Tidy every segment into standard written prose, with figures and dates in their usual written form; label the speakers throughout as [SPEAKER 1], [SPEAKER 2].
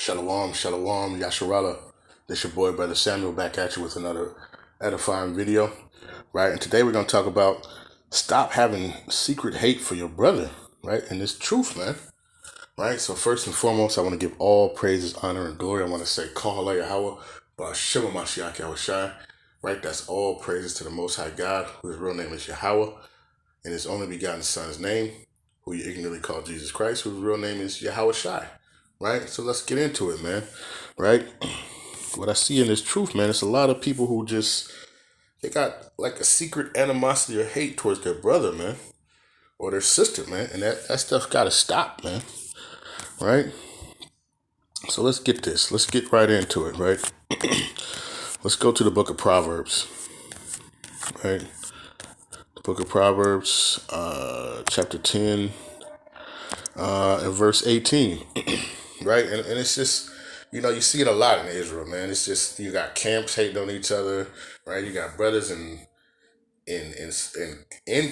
[SPEAKER 1] Shalom, shalom, Yasharala. This your boy, Brother Samuel, back at you with another edifying video, right? And today we're going to talk about stop having secret hate for your brother, right? And it's truth, man, right? So first and foremost, I want to give all praises, honor, and glory. I want to say, Kahala Yahweh, Ba'ashem Mashiach Yahushai, right? That's all praises to the Most High God, whose real name is Yahweh, and his only begotten Son's name, who you ignorantly call Jesus Christ, whose real name is Yahushai. Right? So let's get into it, man. Right? What I see in this truth, man, it's a lot of people who they got like a secret animosity or hate towards their brother, man, or their sister, man. And that stuff got to stop, man. Right? So let's get this. Let's get right into it, right? Let's go to the book of Proverbs, right? The book of Proverbs, chapter 10, and verse 18. Right, and it's just, you see it a lot in Israel, man. It's just, you got camps hating on each other, right? You got brothers in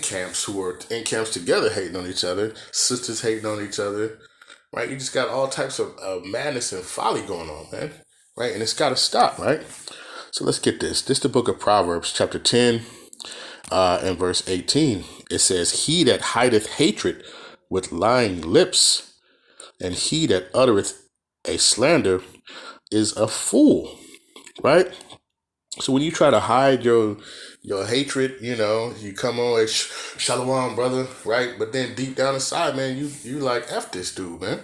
[SPEAKER 1] camps who are in camps together hating on each other, sisters hating on each other, right? You just got all types of madness and folly going on, man, right? And it's got to stop, right? So let's get this. This is the book of Proverbs, chapter 10, and verse 18. It says, "He that hideth hatred with lying lips, and he that uttereth a slander is a fool," right? So when you try to hide your hatred, you come on like shalom, brother, right? But then deep down inside, man, you like F this dude, man.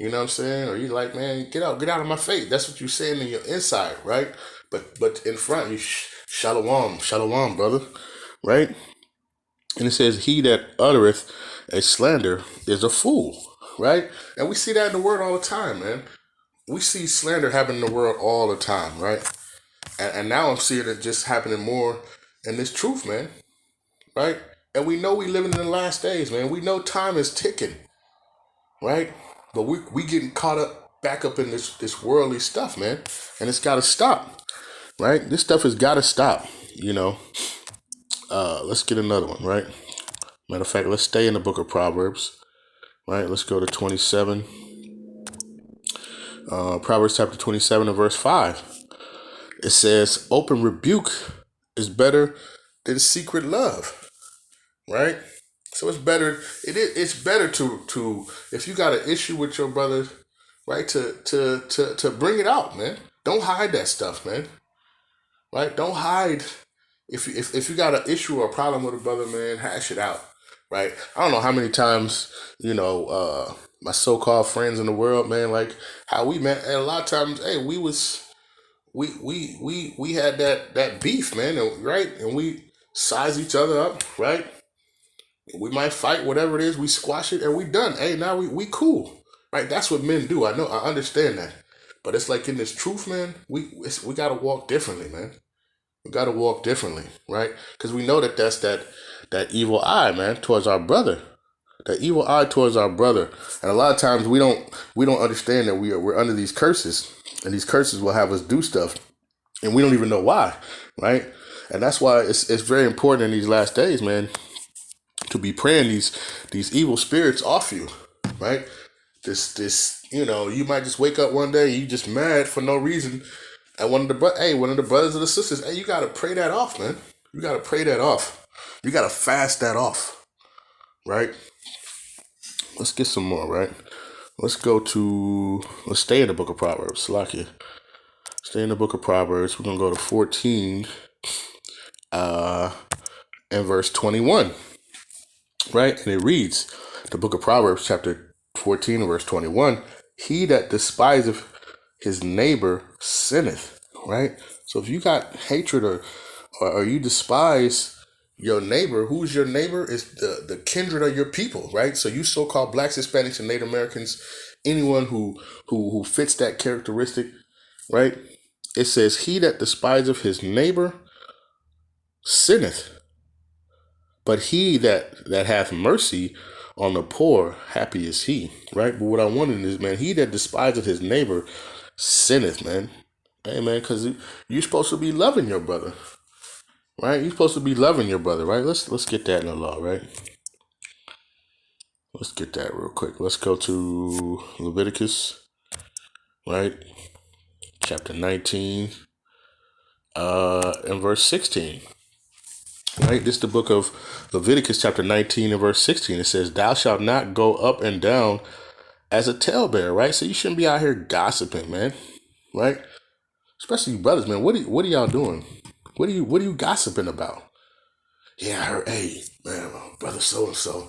[SPEAKER 1] You know what I'm saying? Or you like, man, get out of my face. That's what you're saying in your inside, right? But in front, you shalom, brother, right? And it says, "He that uttereth a slander is a fool." Right? And we see that in the world all the time, man. We see slander happen in the world all the time, right? And now I'm seeing it just happening more in this truth, man. Right? And we know we living in the last days, man. We know time is ticking, right? But we getting caught back up in this worldly stuff, man. And it's got to stop, right? This stuff has got to stop, Let's get another one, right? Matter of fact, let's stay in the book of Proverbs. Right, let's go to 27. Proverbs chapter 27 and verse 5. It says, "Open rebuke is better than secret love." Right? So it's better. It's better to if you got an issue with your brother, right, to bring it out, man. Don't hide that stuff, man. Right? Don't hide. If you got an issue or a problem with a brother, man, hash it out. Right? I don't know how many times, my so-called friends in the world, man, like how we met, and a lot of times, hey, we had that beef, man, right? And we size each other up, right? We might fight, whatever it is, we squash it, and we done. Hey, now we cool, right? That's what men do. I know, I understand that, but it's like in this truth, man, we gotta walk differently, man. We got to walk differently, right? Because we know that's that evil eye, man, towards our brother. That evil eye towards our brother. And a lot of times we don't understand that we're under these curses, and these curses will have us do stuff, and we don't even know why, right? And that's why it's very important in these last days, man, to be praying these evil spirits off you, right? This you might just wake up one day, you just mad for no reason. And one of the brothers or the sisters, hey, you gotta pray that off, man. You gotta pray that off. You gotta fast that off, right? Let's get some more, right? Let's stay in the book of Proverbs. Slakia. Stay in the book of Proverbs. We're gonna go to 14, and verse 21, right? And it reads, the book of Proverbs, chapter 14, and verse 21. "He that despiseth his neighbor sinneth," right? So if you got hatred or you despise your neighbor, who's your neighbor? Is the kindred of your people, right? So you so-called blacks, Hispanics, and Native Americans, anyone who fits that characteristic, right? It says, "He that despiseth his neighbor sinneth, but he that hath mercy on the poor, happy is he," right? But what I wanted is, man, he that despiseth his neighbor sinneth, man. Hey, man, because you're supposed to be loving your brother, right? You're supposed to be loving your brother, right? Let's get that in the law, right? Let's get that real quick. Let's go to Leviticus right? Chapter 19, and verse 16. Right? This is the book of Leviticus, chapter 19 and verse 16. It says, "Thou shalt not go up and down as a talebearer," right? So you shouldn't be out here gossiping, man. Right? Especially you brothers, man. What are y'all doing? What are you gossiping about? Yeah, I heard, hey, man, brother so and so,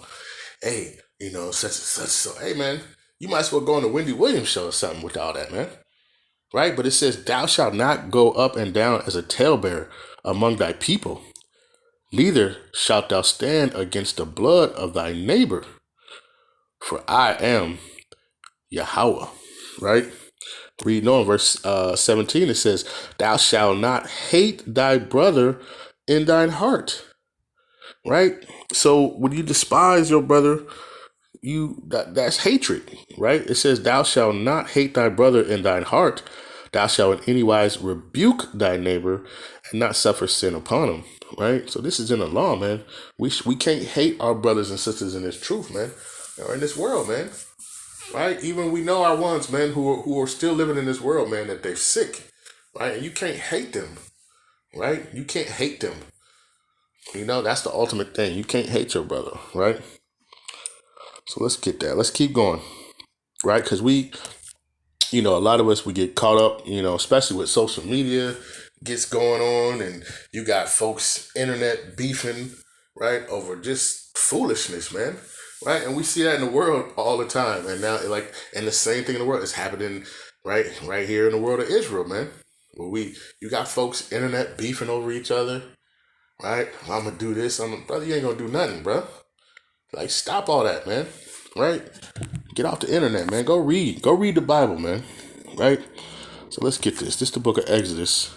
[SPEAKER 1] hey, such and such. So, hey, man, you might as well go on the Wendy Williams show or something with all that, man. Right? But it says, "Thou shalt not go up and down as a talebearer among thy people. Neither shalt thou stand against the blood of thy neighbor, for I am Yahweh." Right? Reading on verse 17, it says, "Thou shalt not hate thy brother in thine heart." Right? So when you despise your brother, that's hatred, right? It says, "Thou shalt not hate thy brother in thine heart. Thou shalt in any wise rebuke thy neighbor and not suffer sin upon him." Right? So this is in the law, man. We can't hate our brothers and sisters in this truth, man, or in this world, man. Right? Even we know our ones, man, who are still living in this world, man, that they're sick, right? And you can't hate them, right? You can't hate them. That's the ultimate thing. You can't hate your brother, right? So let's get that. Let's keep going, right? Because a lot of us, we get caught up, especially with social media gets going on, and you got folks internet beefing, right, over just foolishness, man, right? And we see that in the world all the time. And now, and the same thing in the world is happening right here in the world of Israel, man. Where you got folks internet beefing over each other, right? I'm gonna do this. Brother, you ain't gonna do nothing, bro. Like, stop all that, man. Right? Get off the internet, man. Go read the Bible, man. Right? So let's get this. This is the book of Exodus,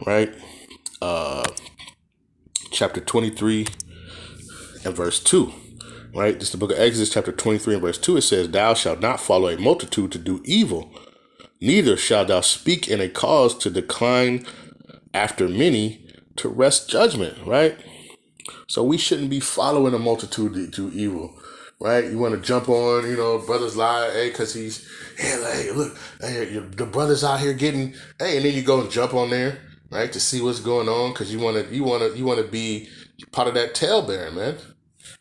[SPEAKER 1] right? Chapter 23 and verse 2. Right? This is the book of Exodus, chapter 23 and verse 2. It says, "Thou shalt not follow a multitude to do evil, neither shalt thou speak in a cause to decline after many to wrest judgment." Right? So we shouldn't be following a multitude to do evil. Right? You want to jump on, brother's lie, hey, because hey, look, hey, the brother's out here getting, hey, and then you go and jump on there, right, to see what's going on, because you want to be part of that talebearing, man,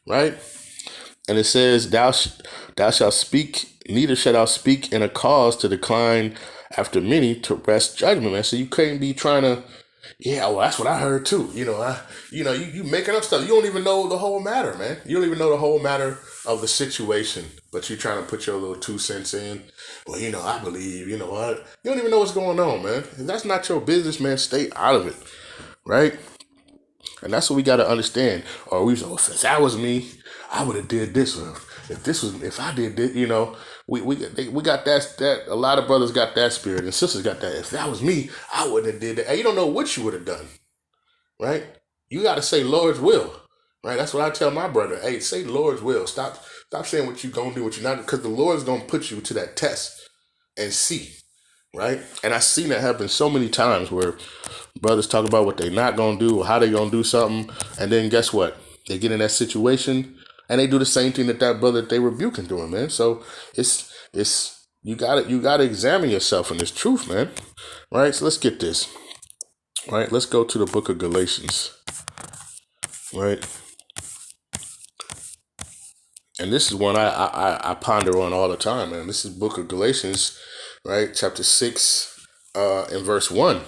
[SPEAKER 1] right? And it says, thou shalt speak, neither shalt thou speak in a cause to decline after many to wrest judgment, man. So you can't be trying to, yeah, well, that's what I heard too. You making up stuff. You don't even know the whole matter, man. You don't even know the whole matter of the situation, but you trying to put your little 2 cents in. Well, I believe, what? You don't even know what's going on, man. If that's not your business, man, stay out of it, right? And that's what we got to understand. Or we say, well, if that was me, I would have did this. Or if I did this, we got that. A lot of brothers got that spirit, and sisters got that. If that was me, I wouldn't have did that. And you don't know what you would have done, right? You got to say Lord's will, right? That's what I tell my brother. Hey, say Lord's will. Stop saying what you gonna do, what you're not, because the Lord's gonna put you to that test and see, right? And I've seen that happen so many times where brothers talk about what they're not gonna do or how they gonna do something, and then guess what? They get in that situation and they do the same thing that brother that they rebuking doing, man. So it's you gotta examine yourself in this truth, man. Right? So let's get this. Right? Let's go to the book of Galatians. Right? And this is one I ponder on all the time, man. This is book of Galatians, right? Chapter 6 and verse 1.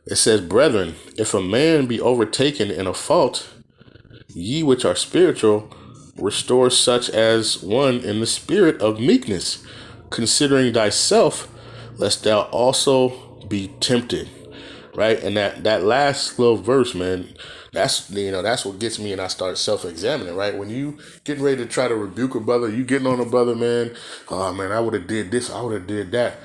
[SPEAKER 1] It says, "Brethren, if a man be overtaken in a fault, ye which are spiritual, restore such as one in the spirit of meekness, considering thyself, lest thou also be tempted." Right? And that last little verse, man, that's what gets me, and I start self-examining, right? When you getting ready to try to rebuke a brother, you getting on a brother, man, oh man, I would have did this, I would have did that.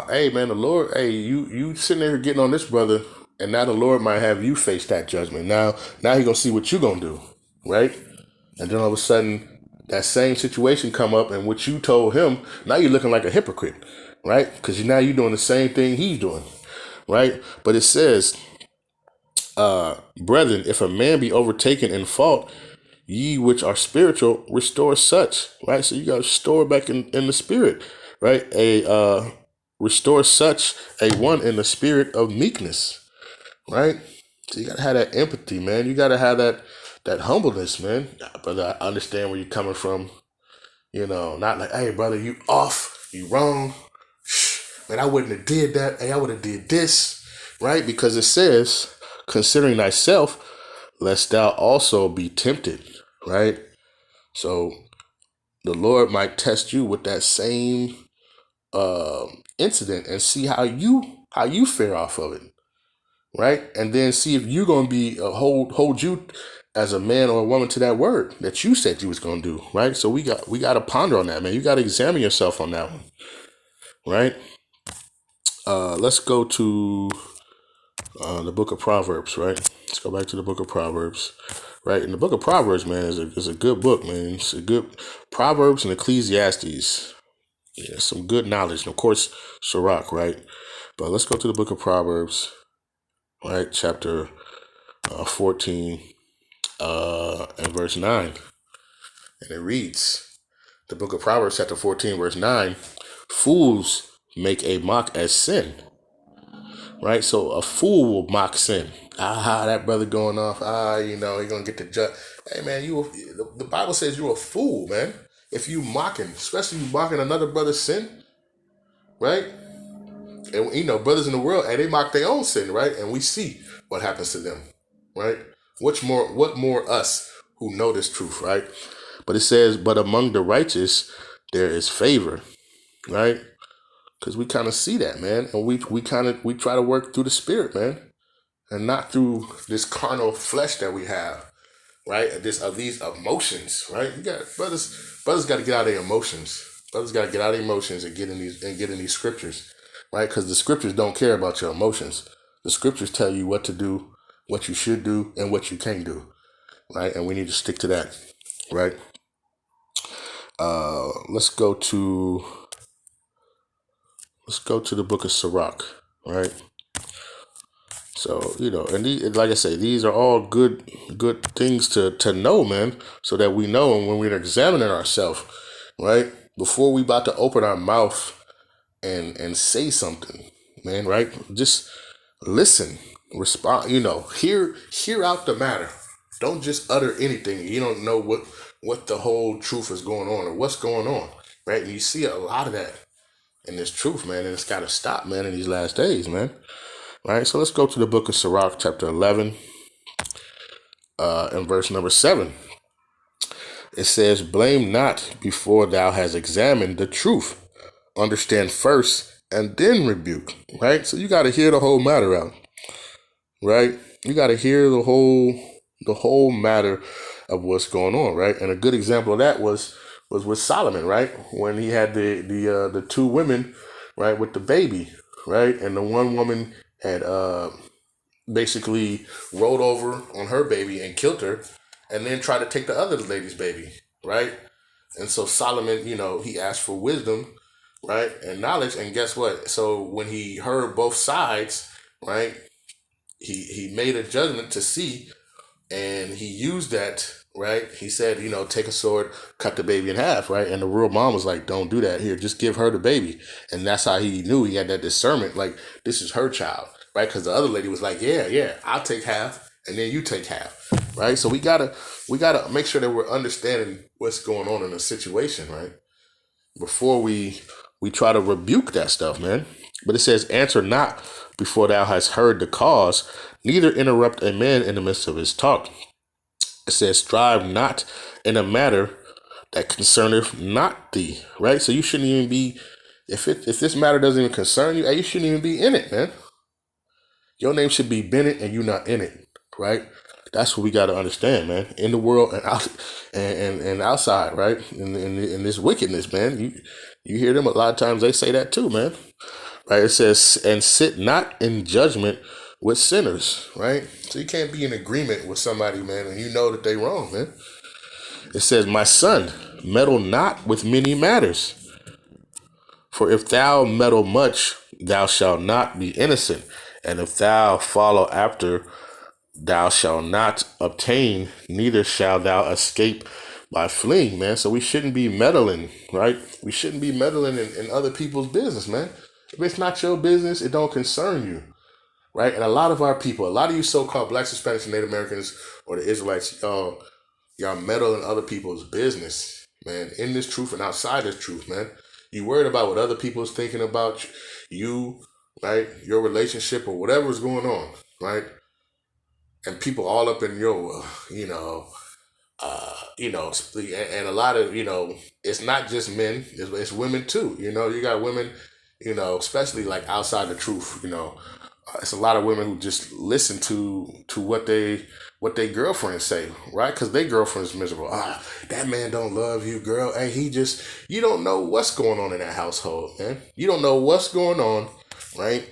[SPEAKER 1] Hey man, the Lord, hey, you sitting there getting on this brother, and now the Lord might have you face that judgment. Now he gonna see what you gonna do, right? And then all of a sudden, that same situation come up, and what you told him, now you're looking like a hypocrite, right? Because now you're doing the same thing he's doing. Right? But it says, "Brethren, if a man be overtaken in fault, ye which are spiritual, restore such." Right? So you got to restore back in the spirit. Right? restore such a one in the spirit of meekness, right? So you gotta have that empathy, man. You gotta have that humbleness, man. Brother, I understand where you're coming from. Not like, hey, brother, you off, you wrong. Man, I wouldn't have did that. Hey, I would have did this, right? Because it says, considering thyself, lest thou also be tempted, right? So the Lord might test you with that same incident and see how you fare off of it, right? And then see if you're gonna be hold you as a man or a woman to that word that you said you was gonna do, right? So we got to ponder on that, man. You got to examine yourself on that one, right? Let's go to the book of Proverbs, right? Let's go back to the book of Proverbs, right? And the book of Proverbs, man, is a good book, man. It's a good Proverbs and Ecclesiastes. Yeah, some good knowledge. And of course, Sirach, right? But let's go to the book of Proverbs, right? Chapter 14 and verse 9. And it reads, the book of Proverbs, chapter 14, verse 9, fools make a mock at sin, right? So a fool will mock sin. That brother going off. He's going to get the judge. Hey, man, the Bible says you're a fool, man. If you mocking, especially you mocking another brother's sin, right? And, brothers in the world, and they mock their own sin, right? And we see what happens to them, right? What more us who know this truth, right? But it says, but among the righteous, there is favor, right? Because we kind of see that, man. And we try to work through the spirit, man. And not through this carnal flesh that we have, right? These emotions, right? You got brothers got to get out of their emotions. Brothers got to get out of their emotions and get in these scriptures, right? Because the scriptures don't care about your emotions. The scriptures tell you what to do, what you should do, and what you can't do, right? And we need to stick to that, right? Let's go to the book of Sirach, right? So, and like I say, these are all good things to know, man, so that we know, and when we're examining ourselves, right, before we about to open our mouth and say something, man, right, just listen, respond, hear out the matter. Don't just utter anything. You don't know what the whole truth is going on or what's going on, right? And you see a lot of that in this truth, man, and it's got to stop, man, in these last days, man. Right, so let's go to the book of Sirach, chapter 11, and verse number 7. It says, blame not before thou hast examined the truth. Understand first, and then rebuke. Right? So you got to hear the whole matter out. Right? You got to hear the whole matter of what's going on. Right? And a good example of that was with Solomon, right? When he had the two women, right, with the baby, right? And the one woman had basically rolled over on her baby and killed her, and then tried to take the other lady's baby, right? And so Solomon, he asked for wisdom, right, and knowledge, and guess what? So when he heard both sides, right, he made a judgment to see, and he used that, right? He said, take a sword, cut the baby in half, right? And the real mom was like, don't do that. Here, just give her the baby. And that's how he knew he had that discernment, like, this is her child, right? Because the other lady was like, yeah, I'll take half, and then you take half, right? So we gotta make sure that we're understanding what's going on in the situation, right? Before we try to rebuke that stuff, man. But it says, answer not before thou hast heard the cause, neither interrupt a man in the midst of his talk. It says, strive not in a matter that concerneth not thee, right? So you shouldn't even be, if this matter doesn't even concern you, you shouldn't even be in it, man. Your name should be Bennett and you not in it, right? That's what we got to understand, man. In the world and out and outside, right? In this wickedness, man. You hear them a lot of times. They say that too, man. Right? It says, and sit not in judgment with sinners, right? So you can't be in agreement with somebody, man, and you know that they wrong, man. It says, my son, meddle not with many matters. For if thou meddle much, thou shalt not be innocent. And if thou follow after, thou shalt not obtain, neither shalt thou escape by fleeing, man. So we shouldn't be meddling, right? We shouldn't be meddling in other people's business, man. If it's not your business, it don't concern you, right? And a lot of our people, a lot of you so-called Blacks, Hispanics, and Native Americans, or the Israelites, y'all meddle in other people's business, man. In this truth and outside this truth, man. You worried about what other people's thinking about you, right? Your relationship or whatever's going on, right? And people all up in your, and a lot of, it's not just men, it's women too. You got women, especially like outside the truth, it's a lot of women who just listen to what they girlfriends say, right? Because they girlfriend's miserable. That man don't love you, girl. Hey, you don't know what's going on in that household, man. You don't know what's going on, right?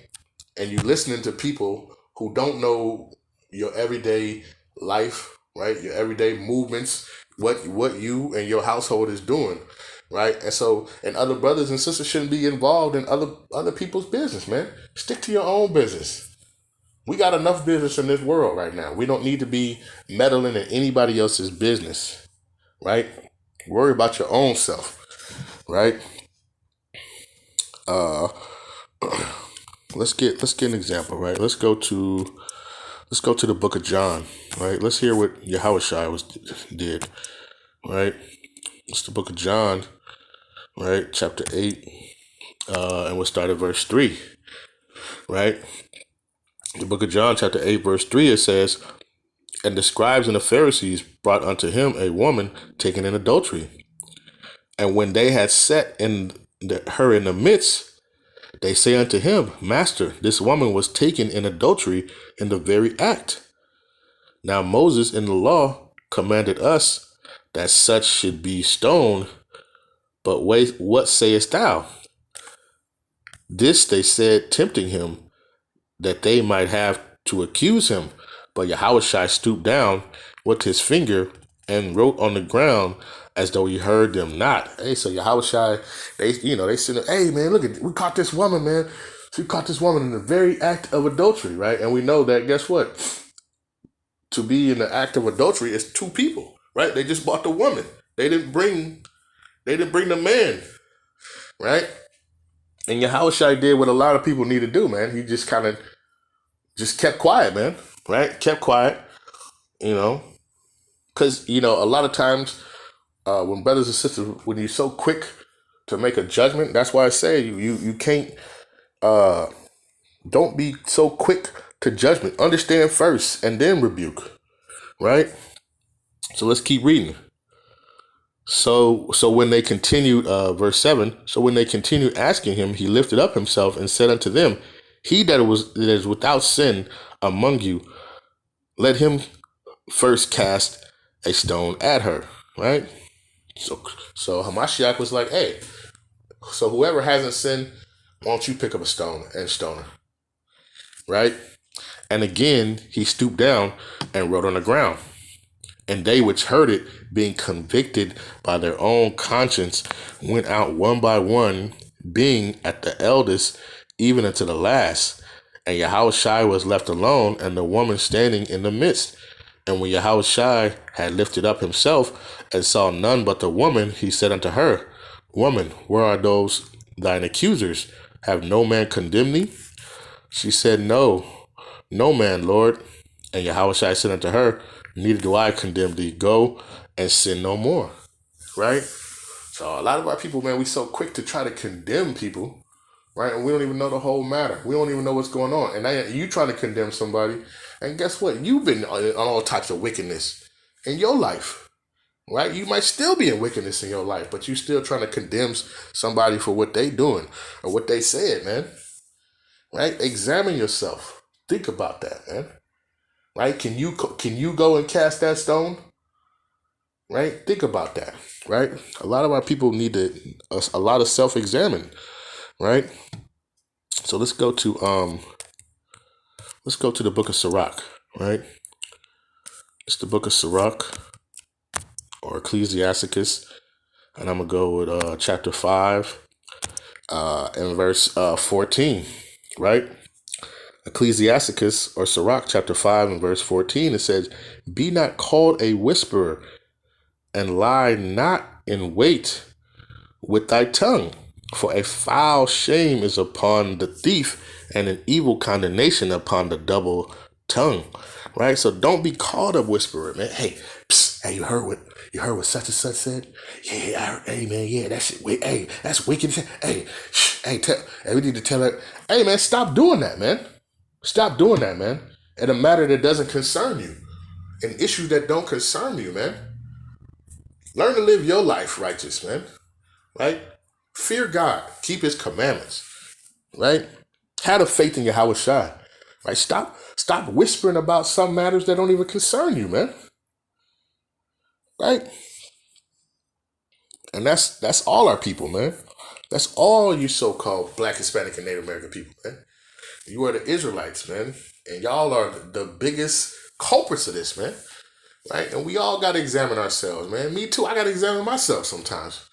[SPEAKER 1] And you listening to people who don't know your everyday life, right? Your everyday movements, what you and your household is doing, right? And other brothers and sisters shouldn't be involved in other people's business, man. Stick to your own business. We got enough business in this world right now. We don't need to be meddling in anybody else's business, right? Worry about your own self, right? Uh, let's get an example, right? Let's go to the book of John, right? Let's hear what Yahushua did, right? It's the book of John, right? Chapter 8, and we'll start at verse 3, right? The book of John, chapter 8, verse 3, it says, "And the scribes and the Pharisees brought unto him a woman taken in adultery. And when they had set her in the midst, they say unto him, Master, this woman was taken in adultery in the very act. Now Moses in the law commanded us that such should be stoned, but wait, what sayest thou? This they said, tempting him, that they might have to accuse him. But Yahushua stooped down with his finger and wrote on the ground as though he heard them not." Hey, so Yahushua, they said, "Hey, man, we caught this woman, man. So we caught this woman in the very act of adultery," right? And we know that, guess what? To be in the act of adultery is two people, right? They just bought the woman. They didn't bring the man, right? And Yahushua did what a lot of people need to do, man. He just kind of just kept quiet, man, right? Kept quiet, because, a lot of times when brothers and sisters, when you're so quick to make a judgment, that's why I say you can't, don't be so quick to judgment. Understand first and then rebuke, right? So let's keep reading. So when they continued, verse 7, so when they continued asking him, he lifted up himself and said unto them, He that is without sin among you, let him first cast a stone at her, right? So Hamashiach was like, hey, so whoever hasn't sinned, why don't you pick up a stone and stone her, right? And again, he stooped down and wrote on the ground. And they which heard it, being convicted by their own conscience, went out one by one, being at the eldest, even unto the last. And Yahushua was left alone, and the woman standing in the midst. And when Yahushua had lifted up himself, and saw none but the woman, he said unto her, Woman, where are those thine accusers? Have no man condemned thee? She said, No man, Lord. And Yahushua said unto her, Neither do I condemn thee. Go and sin no more. Right? So a lot of our people, man, we so quick to try to condemn people, right? And we don't even know the whole matter. We don't even know what's going on. And now you trying to condemn somebody. And guess what? You've been on all types of wickedness in your life, right? You might still be in wickedness in your life, but you still trying to condemn somebody for what they doing or what they said, man. Right? Examine yourself. Think about that, man. Right? Can you go and cast that stone? Right? Think about that. Right? A lot of our people need a lot of self-examine. Right? So let's go to the book of Sirach. Right? It's the book of Sirach or Ecclesiasticus, and I'm gonna go with chapter 5 and verse 14. Right? Ecclesiasticus or Sirach chapter 5 and verse 14, it says, Be not called a whisperer, and lie not in wait with thy tongue. For a foul shame is upon the thief, and an evil condemnation upon the double tongue. Right? So don't be caught up whispering, man. Hey, psst, hey, you heard what such and such said? Yeah, I heard, hey man, yeah, that shit. Wait, hey, that's wicked. Hey, hey, we need to tell her. Hey man, stop doing that, man. Stop doing that, man. In a matter that doesn't concern you, an issue that don't concern you, man. Learn to live your life righteous, man. Right? Fear God. Keep His commandments. Right? Have the faith in Yahweh Shai. Right? Stop whispering about some matters that don't even concern you, man. Right? And that's all our people, man. That's all you so-called Black, Hispanic, and Native American people, man. You are the Israelites, man. And y'all are the biggest culprits of this, man. Right? And we all got to examine ourselves, man. Me too. I got to examine myself sometimes.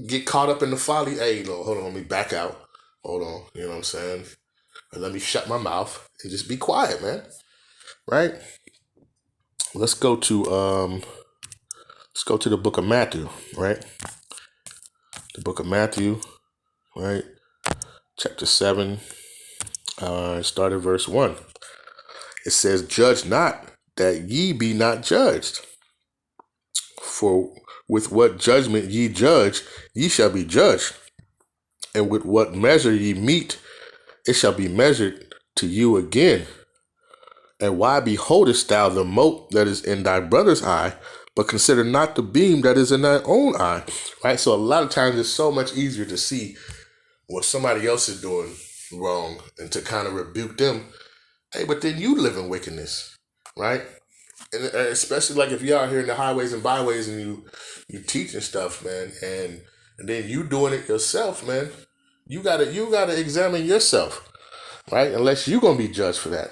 [SPEAKER 1] Get caught up in the folly. Hey, hold on, let me back out. Hold on, you know what I'm saying? And let me shut my mouth and just be quiet, man. Right? Let's go to the book of Matthew, right? The book of Matthew, right? Chapter 7, start at verse 1. It says, "Judge not, that ye be not judged. For with what judgment ye judge, ye shall be judged. And with what measure ye mete, it shall be measured to you again. And why beholdest thou the mote that is in thy brother's eye, but consider not the beam that is in thy own eye?" Right? So a lot of times it's so much easier to see what somebody else is doing wrong and to kind of rebuke them. Hey, but then you live in wickedness, right? And especially like if you're out here in the highways and byways and you teaching stuff, man, and then you doing it yourself, man. You gotta examine yourself, right? Unless you're gonna be judged for that,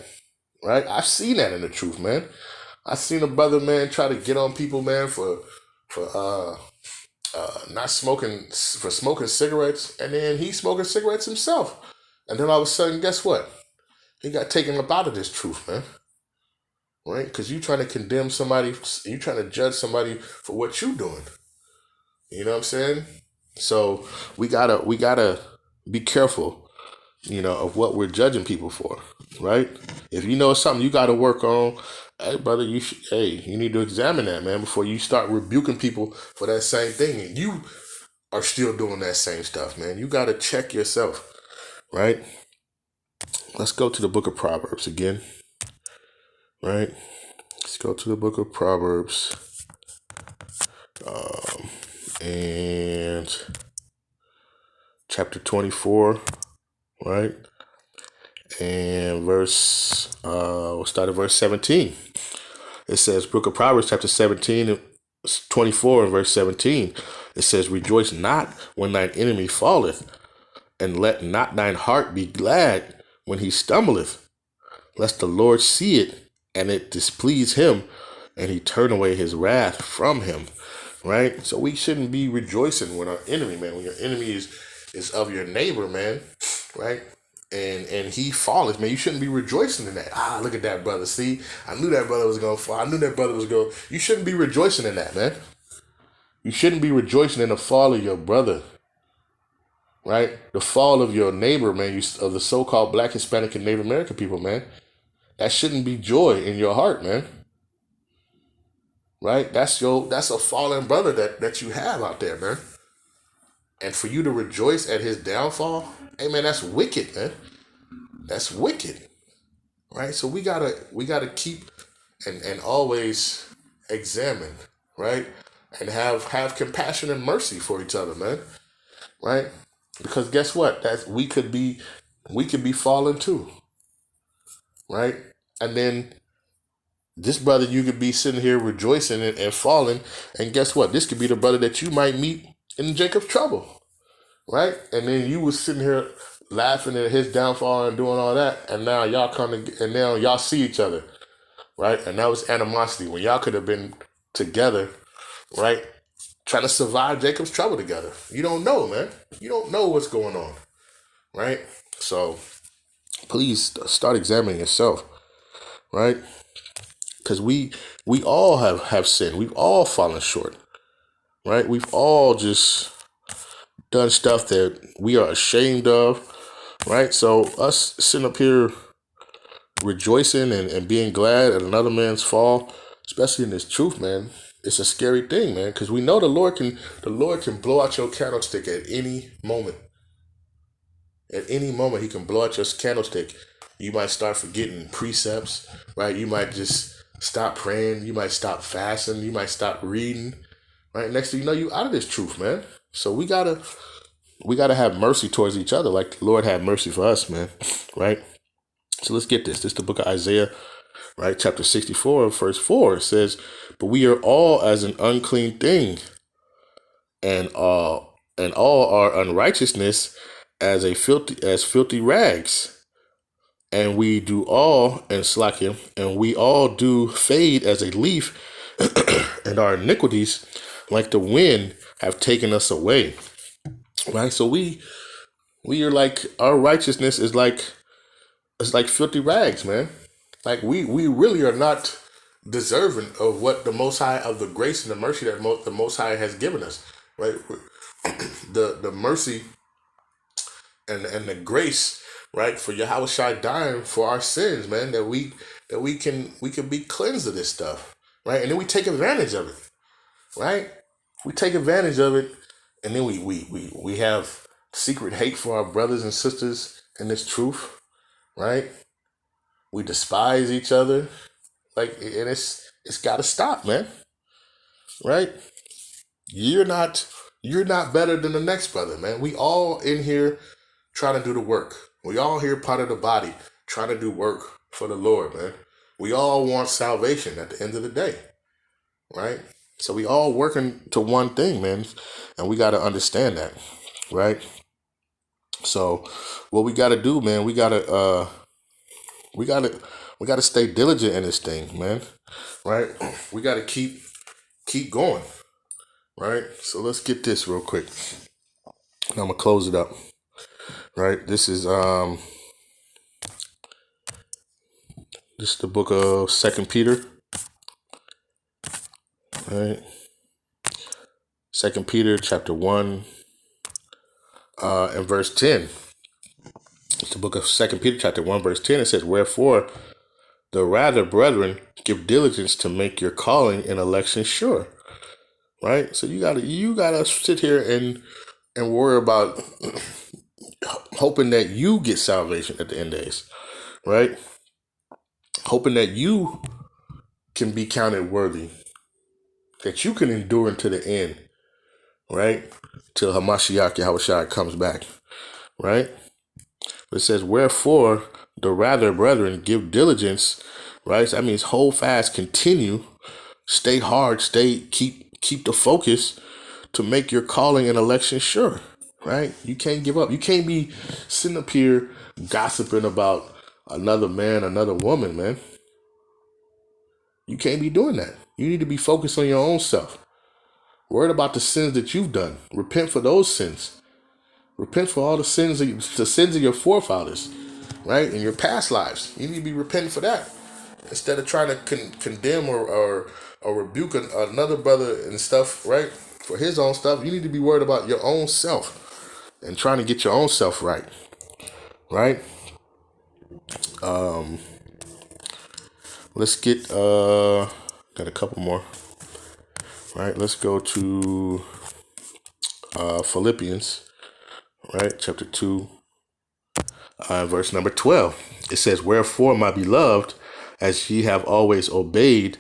[SPEAKER 1] right? I've seen that in the truth, man. I seen a brother, man, try to get on people, man, for not smoking, for smoking cigarettes, and then he's smoking cigarettes himself, and then all of a sudden, guess what? He got taken up out of this truth, man. Right? Because you trying to condemn somebody, you trying to judge somebody for what you doing. You know what I'm saying? So we gotta be careful, of what we're judging people for, right? If you know something you gotta work on, hey brother, you need to examine that, man, before you start rebuking people for that same thing, and you are still doing that same stuff, man. You gotta check yourself, right? Let's go to the book of Proverbs again, right? Let's go to the book of Proverbs, and chapter 24, right? And we'll start at verse 17. It says, book of Proverbs, chapter 17, 24, and verse 17. It says, "Rejoice not when thine enemy falleth, and let not thine heart be glad when he stumbleth, lest the Lord see it, and it displease him, and he turn away his wrath from him." Right? So we shouldn't be rejoicing when our enemy, man, when your enemy is of your neighbor, man, right? And he falleth, man. You shouldn't be rejoicing in that. Look at that brother. See, I knew that brother was gonna fall. I knew that brother was going. You shouldn't be rejoicing in that, man. You shouldn't be rejoicing in the fall of your brother, right? The fall of your neighbor, man, of the so-called Black, Hispanic, and Native American people, man. That shouldn't be joy in your heart, man. Right? That's a fallen brother that you have out there, man. And for you to rejoice at his downfall, hey man, that's wicked, man. That's wicked. Right? So we gotta keep and always examine, right? And have compassion and mercy for each other, man. Right? Because guess what? That we could be fallen too. Right? And then this brother, you could be sitting here rejoicing and falling, and guess what? This could be the brother that you might meet in Jacob's trouble, right? And then you was sitting here laughing at his downfall and doing all that, and now y'all and now y'all see each other, right? And that was animosity when y'all could have been together, right? Trying to survive Jacob's trouble together. You don't know, man. You don't know what's going on, right? So please start examining yourself, right? Because we all have sinned. We've all fallen short, right? We've all just done stuff that we are ashamed of, right? So us sitting up here rejoicing and being glad at another man's fall, especially in this truth, man, it's a scary thing, man, because we know the Lord can blow out your candlestick at any moment. At any moment, he can blow out your candlestick. You might start forgetting precepts, right? You might just stop praying. You might stop fasting. You might stop reading, right? Next thing you know, you out of this truth, man. So we gotta have mercy towards each other, like the Lord had mercy for us, man, right? So let's get this. This is the book of Isaiah, right? Chapter 64, verse 4. It says, "But we are all as an unclean thing, and all our unrighteousness as filthy rags. And we do all and slack him, and we all do fade as a leaf, and our iniquities, like the wind, have taken us away." Right? So we are like, our righteousness is like, it's like filthy rags, man. Like we really are not deserving of what the Most High, of the grace and the mercy that the Most High has given us, right? The mercy and the grace, right, for Yahweh Shai dying for our sins, man, that we can be cleansed of this stuff, right? And then we take advantage of it, right? We take advantage of it, and then we have secret hate for our brothers and sisters in this truth, right? We despise each other, like, and it's got to stop, man, right? You're not you're not better than the next brother, man. We all in here trying to do the work. We all here part of the body trying to do work for the Lord, man. We all want salvation at the end of the day, right? So we all working to one thing, man, and we got to understand that, right? So what we got to do, man, we got to we got to stay diligent in this thing, man, right? We got to keep going, right? So let's get this real quick. And I'm gonna close it up, right? This is the book of Second Peter, right? Second Peter chapter 1 and verse 10. It's the book of Second Peter chapter 1 verse 10. It says, "Wherefore the rather, brethren, give diligence to make your calling and election sure." Right? So you gotta sit here and worry about hoping that you get salvation at the end days, right? Hoping that you can be counted worthy, that you can endure unto the end, right? Till Hamashiach Yahushua comes back, right? It says, "Wherefore the rather, brethren, give diligence," right? So that means hold fast, continue, stay hard, keep the focus to make your calling and election sure, right? You can't give up. You can't be sitting up here gossiping about another man, another woman, man. You can't be doing that. You need to be focused on your own self. Worried about the sins that you've done. Repent for those sins. Repent for all the sins of your forefathers, right? In your past lives. You need to be repenting for that. Instead of trying to condemn or rebuke another brother and stuff, right? For his own stuff, you need to be worried about your own self and trying to get your own self right, right? Let's get got a couple more, right? Let's go to Philippians, right? Chapter 2, verse number 12. It says, "Wherefore, my beloved, as ye have always obeyed,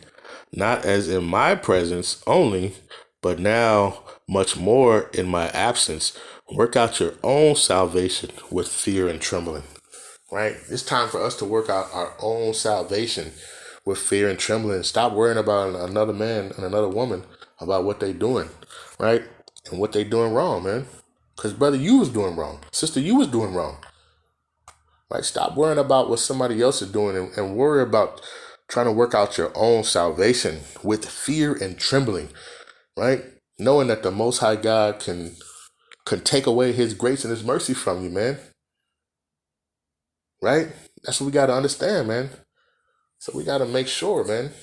[SPEAKER 1] not as in my presence only, but now much more in my absence, work out your own salvation with fear and trembling." Right? It's time for us to work out our own salvation with fear and trembling. Stop worrying about another man and another woman about what they doing, right? And what they doing wrong, man. Because brother, you was doing wrong. Sister, you was doing wrong. Right? Stop worrying about what somebody else is doing and worry about trying to work out your own salvation with fear and trembling, right? Knowing that the Most High God can take away His grace and His mercy from you, man. Right? That's what we got to understand, man. So we got to make sure, man,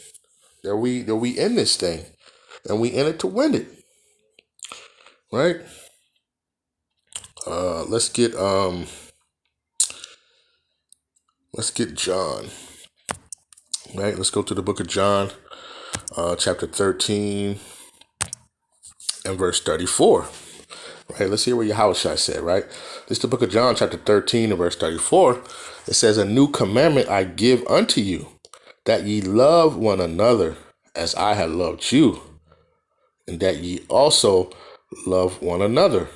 [SPEAKER 1] that we in this thing and we in it to win it, right? Let's get John. Right? Let's go to the book of John, chapter 13 and verse 34. Right? Let's hear what Yahushua said, right? This is the book of John, chapter 13 and verse 34. It says, "A new commandment I give unto you, that ye love one another as I have loved you, and that ye also love one another.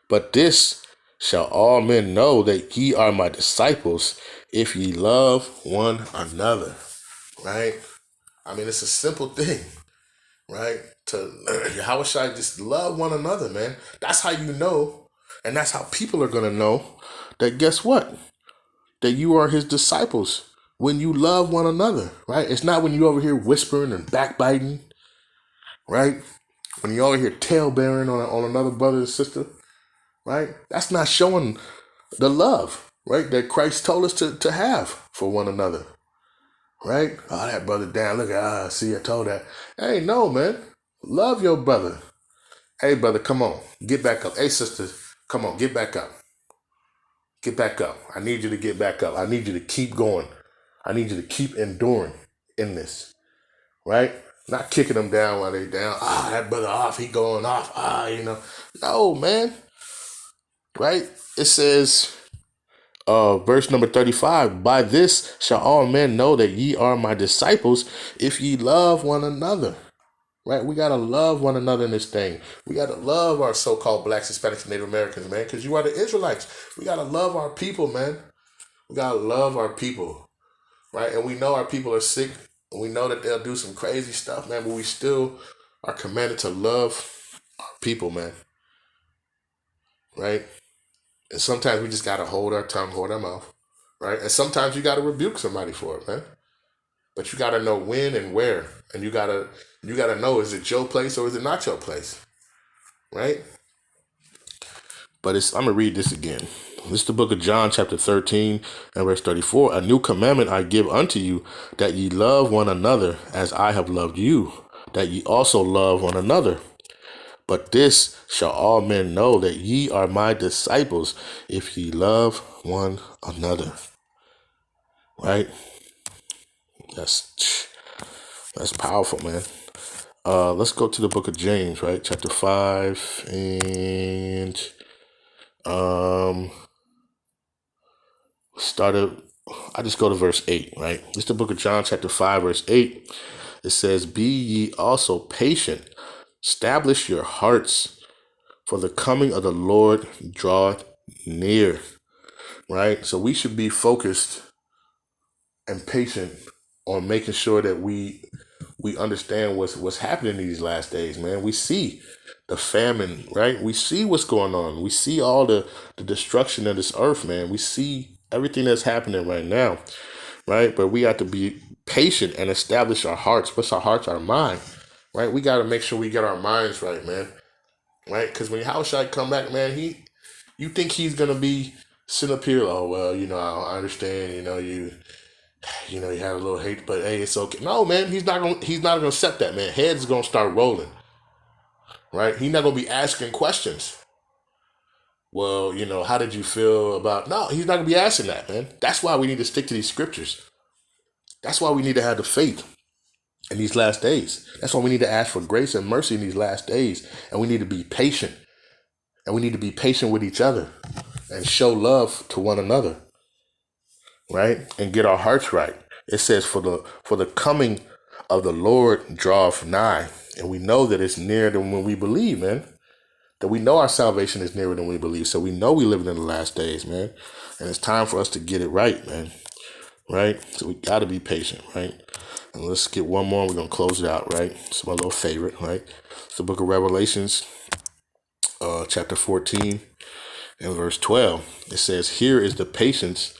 [SPEAKER 1] But this shall all men know that ye are my disciples, if ye love one another." Right? I mean, it's a simple thing, right? How should I just love one another, man? That's how you know, and that's how people are gonna know that. Guess what? That you are his disciples when you love one another, right? It's not when you over here whispering and backbiting, right? When you over here tail bearing on another brother and sister, right? That's not showing the love, right? That Christ told us to have for one another, right? Oh, that brother down. Look at, see, I told that. Hey, no, man. Love your brother. Hey, brother, come on. Get back up. Hey, sister, come on. Get back up. Get back up. I need you to get back up. I need you to keep going. I need you to keep enduring in this, right? Not kicking them down while they down. That brother off. He going off. No, man. Right? It says, verse number 35, "By this shall all men know that ye are my disciples, if ye love one another." Right? We got to love one another in this thing. We got to love our so-called blacks, Hispanics, and Native Americans, man, because you are the Israelites. We got to love our people, man. We got to love our people, right? And we know our people are sick. And we know that they'll do some crazy stuff, man, but we still are commanded to love our people, man, right? And sometimes we just got to hold our tongue, hold our mouth, right? And sometimes you got to rebuke somebody for it, man. But you got to know when and where. And you got to know, is it your place or is it not your place, right? But I'm going to read this again. This is the book of John, chapter 13 and verse 34. "A new commandment I give unto you, that ye love one another as I have loved you, that ye also love one another. But this shall all men know that ye are my disciples, if ye love one another." Right? That's powerful, man. Let's go to the book of James, right? Chapter 5 and I just go to verse 8, right? This is the book of John, chapter 5, verse 8. It says, "Be ye also patient, establish your hearts, for the coming of the Lord draweth near." Right? So we should be focused and patient on making sure that we understand what's happening in these last days, man. We see the famine, right? We see what's going on. We see all the destruction of this earth, man. We see everything that's happening right now, right? But we have to be patient and establish our hearts. What's our hearts? Our mind, right? We got to make sure we get our minds right, man, right? Because when Yahushua come back, man, you think he's gonna be sitting up here? Oh well, I understand. You had a little hate, but hey, it's okay. No, man, he's not gonna accept that, man. Heads gonna start rolling, right? He's not gonna be asking questions. Well, how did you feel about? No, he's not gonna be asking that, man. That's why we need to stick to these scriptures. That's why we need to have the faith in these last days. That's why we need to ask for grace and mercy in these last days, and we need to be patient, and we need to be patient with each other, and show love to one another, right? And get our hearts right. It says, for the coming of the Lord draweth nigh. And we know that it's nearer than when we believe, man. That we know our salvation is nearer than we believe. So we know we live in the last days, man. And it's time for us to get it right, man. Right? So we got to be patient, right? And let's get one more. We're going to close it out, right? It's my little favorite, right? It's the book of Revelations, chapter 14 and verse 12. It says, "Here is the patience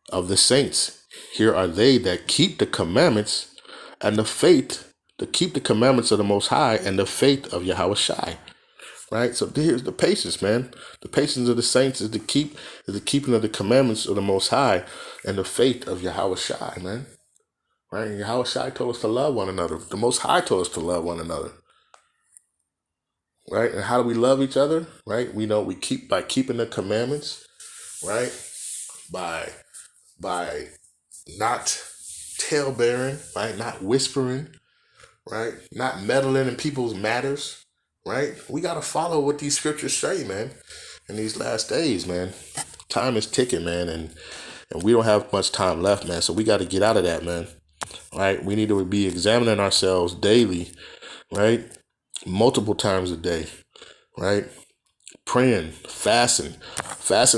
[SPEAKER 1] of the saints. Here are they that keep the commandments and the faith, to keep the commandments of the Most High and the faith of Yahweh Shai." Right? So here's the patience, man. The patience of the saints is the keeping of the commandments of the Most High and the faith of Yahweh Shai, man. Right? And Yahweh Shai told us to love one another. The Most High told us to love one another. right? And how do we love each other, right? We know we keep by keeping the commandments, right? By by not tale bearing, right? Not whispering, right? Not meddling in people's matters, right? We got to follow what these scriptures say, man. In these last days, man, time is ticking, man, and we don't have much time left, man. So we got to get out of that, man. Right? We need to be examining ourselves daily, right? Multiple times a day, right? Praying, fasting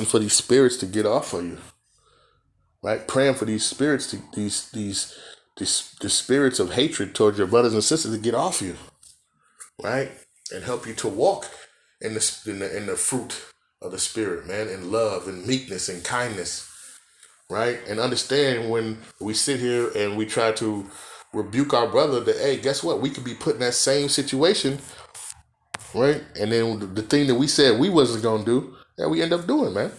[SPEAKER 1] for these spirits to get off of you, right? Praying for these spirits, the spirits of hatred towards your brothers and sisters to get off you, right? And help you to walk in the fruit of the spirit, man, in love and meekness and kindness, right? And understand when we sit here and we try to rebuke our brother that, hey, guess what? We could be put in that same situation, right? And then the thing that we said we wasn't gonna do, that we end up doing, man.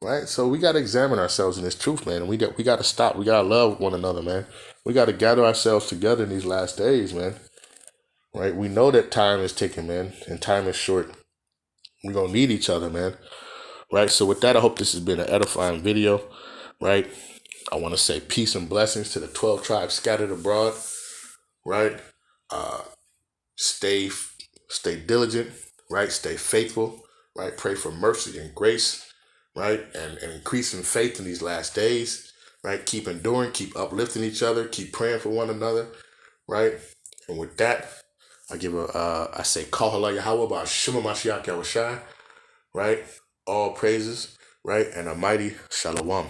[SPEAKER 1] Right? So we gotta examine ourselves in this truth, man. And we gotta stop. We gotta love one another, man. We gotta gather ourselves together in these last days, man. Right? We know that time is ticking, man, and time is short. We're gonna need each other, man. Right? So with that, I hope this has been an edifying video, right? I want to say peace and blessings to the 12 tribes scattered abroad, right? Stay stay diligent, right? Stay faithful, right? Pray for mercy and grace, right? And increasing faith in these last days, right? Keep enduring, keep uplifting each other, keep praying for one another, right? And with that, I say Kal Hala Yahweh by Shema Mashiach Yahushai, right? All praises, right? And a mighty Shalom.